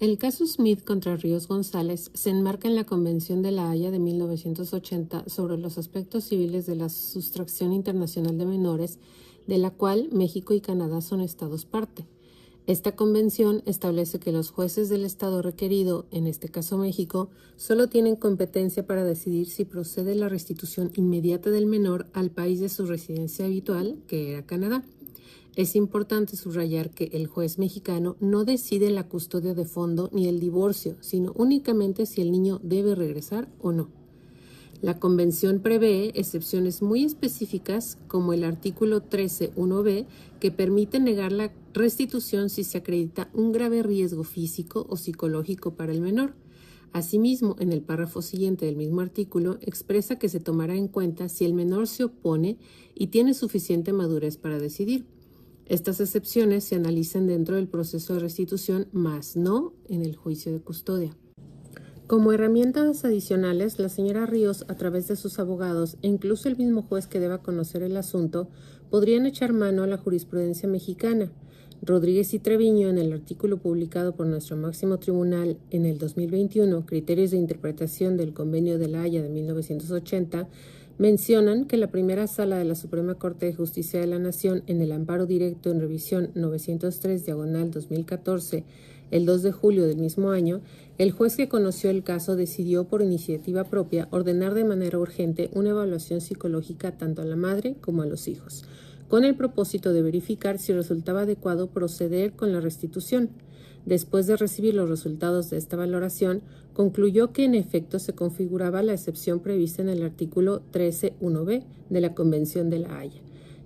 El caso Smith contra Ríos González se enmarca en la Convención de La Haya de 1980 sobre los aspectos civiles de la sustracción internacional de menores, de la cual México y Canadá son estados parte. Esta convención establece que los jueces del estado requerido, en este caso México, solo tienen competencia para decidir si procede la restitución inmediata del menor al país de su residencia habitual, que era Canadá. Es importante subrayar que el juez mexicano no decide la custodia de fondo ni el divorcio, sino únicamente si el niño debe regresar o no. La Convención prevé excepciones muy específicas, como el artículo 13.1b, que permite negar la restitución si se acredita un grave riesgo físico o psicológico para el menor. Asimismo, en el párrafo siguiente del mismo artículo, expresa que se tomará en cuenta si el menor se opone y tiene suficiente madurez para decidir. Estas excepciones se analizan dentro del proceso de restitución, mas no en el juicio de custodia. Como herramientas adicionales, la señora Ríos, a través de sus abogados e incluso el mismo juez que deba conocer el asunto, podrían echar mano a la jurisprudencia mexicana. Rodríguez y Treviño, en el artículo publicado por nuestro máximo tribunal en el 2021, Criterios de Interpretación del Convenio de La Haya de 1980, mencionan que la primera sala de la Suprema Corte de Justicia de la Nación, en el amparo directo en revisión 903/2014, el 2 de julio del mismo año, el juez que conoció el caso decidió por iniciativa propia ordenar de manera urgente una evaluación psicológica tanto a la madre como a los hijos, con el propósito de verificar si resultaba adecuado proceder con la restitución. Después de recibir los resultados de esta valoración, concluyó que en efecto se configuraba la excepción prevista en el artículo 13.1b de la Convención de La Haya,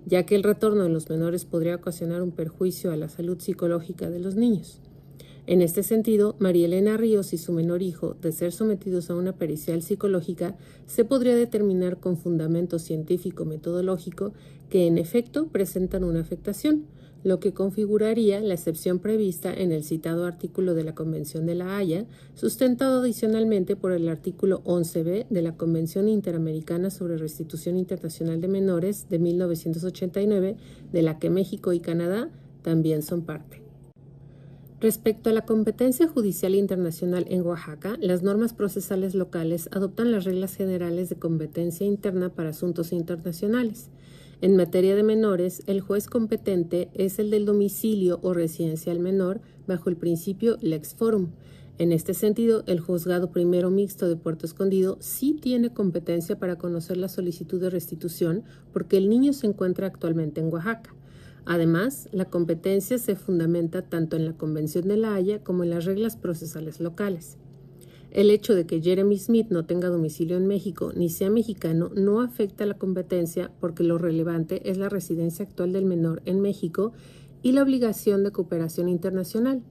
ya que el retorno de los menores podría ocasionar un perjuicio a la salud psicológica de los niños. En este sentido, María Elena Ríos y su menor hijo, de ser sometidos a una pericial psicológica, se podría determinar con fundamento científico-metodológico que en efecto presentan una afectación, lo que configuraría la excepción prevista en el citado artículo de la Convención de La Haya, sustentado adicionalmente por el artículo 11b de la Convención Interamericana sobre Restitución Internacional de Menores de 1989, de la que México y Canadá también son parte. Respecto a la competencia judicial internacional en Oaxaca, las normas procesales locales adoptan las reglas generales de competencia interna para asuntos internacionales. En materia de menores, el juez competente es el del domicilio o residencial menor bajo el principio lex forum. En este sentido, el Juzgado Primero Mixto de Puerto Escondido sí tiene competencia para conocer la solicitud de restitución porque el niño se encuentra actualmente en Oaxaca. Además, la competencia se fundamenta tanto en la Convención de La Haya como en las reglas procesales locales. El hecho de que Jeremy Smith no tenga domicilio en México ni sea mexicano no afecta la competencia porque lo relevante es la residencia actual del menor en México y la obligación de cooperación internacional.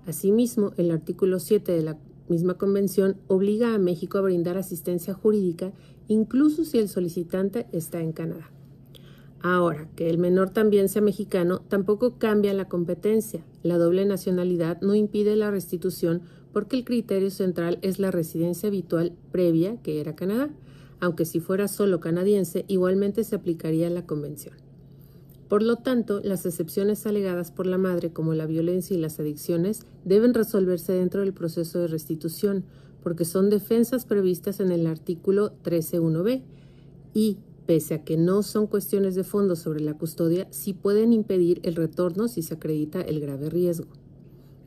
Asimismo, el artículo 7 de la misma convención obliga a México a brindar asistencia jurídica incluso si el solicitante está en Canadá. Ahora, que el menor también sea mexicano tampoco cambia la competencia. La doble nacionalidad no impide la restitución porque el criterio central es la residencia habitual previa, que era Canadá, aunque si fuera solo canadiense, igualmente se aplicaría la convención. Por lo tanto, las excepciones alegadas por la madre, como la violencia y las adicciones, deben resolverse dentro del proceso de restitución, porque son defensas previstas en el artículo 13.1b y, pese a que no son cuestiones de fondo sobre la custodia, sí pueden impedir el retorno si se acredita el grave riesgo.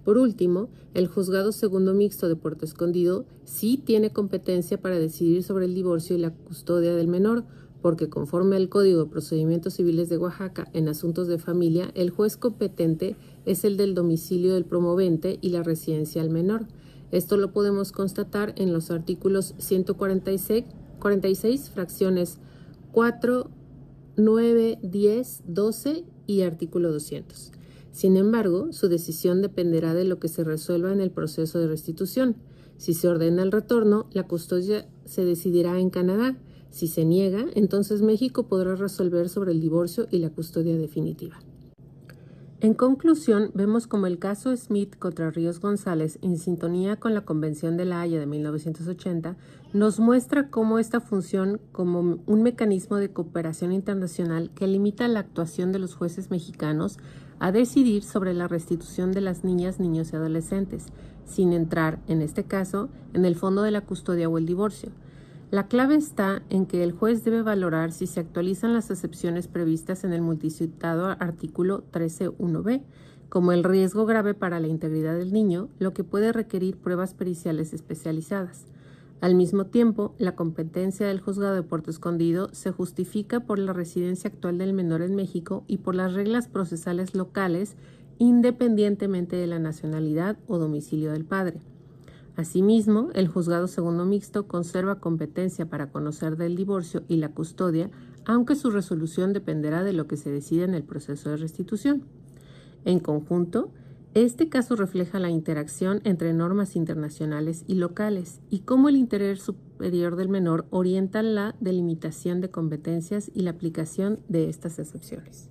Por último, el Juzgado Segundo Mixto de Puerto Escondido sí tiene competencia para decidir sobre el divorcio y la custodia del menor, porque conforme al Código de Procedimientos Civiles de Oaxaca, en asuntos de familia, el juez competente es el del domicilio del promovente y la residencia del menor. Esto lo podemos constatar en los artículos 146, fracciones 4, 9, 10, 12 y artículo 200. Sin embargo, su decisión dependerá de lo que se resuelva en el proceso de restitución. Si se ordena el retorno, la custodia se decidirá en Canadá. Si se niega, entonces México podrá resolver sobre el divorcio y la custodia definitiva. En conclusión, vemos como el caso Smith contra Ríos González, en sintonía con la Convención de La Haya de 1980, nos muestra cómo esta función como un mecanismo de cooperación internacional que limita la actuación de los jueces mexicanos a decidir sobre la restitución de las niñas, niños y adolescentes, sin entrar, en este caso, en el fondo de la custodia o el divorcio. La clave está en que el juez debe valorar si se actualizan las excepciones previstas en el multicitado artículo 13.1b, como el riesgo grave para la integridad del niño, lo que puede requerir pruebas periciales especializadas. Al mismo tiempo, la competencia del Juzgado de Puerto Escondido se justifica por la residencia actual del menor en México y por las reglas procesales locales, independientemente de la nacionalidad o domicilio del padre. Asimismo, el Juzgado Segundo Mixto conserva competencia para conocer del divorcio y la custodia, aunque su resolución dependerá de lo que se decida en el proceso de restitución. En conjunto, este caso refleja la interacción entre normas internacionales y locales y cómo el interés superior del menor orienta la delimitación de competencias y la aplicación de estas excepciones.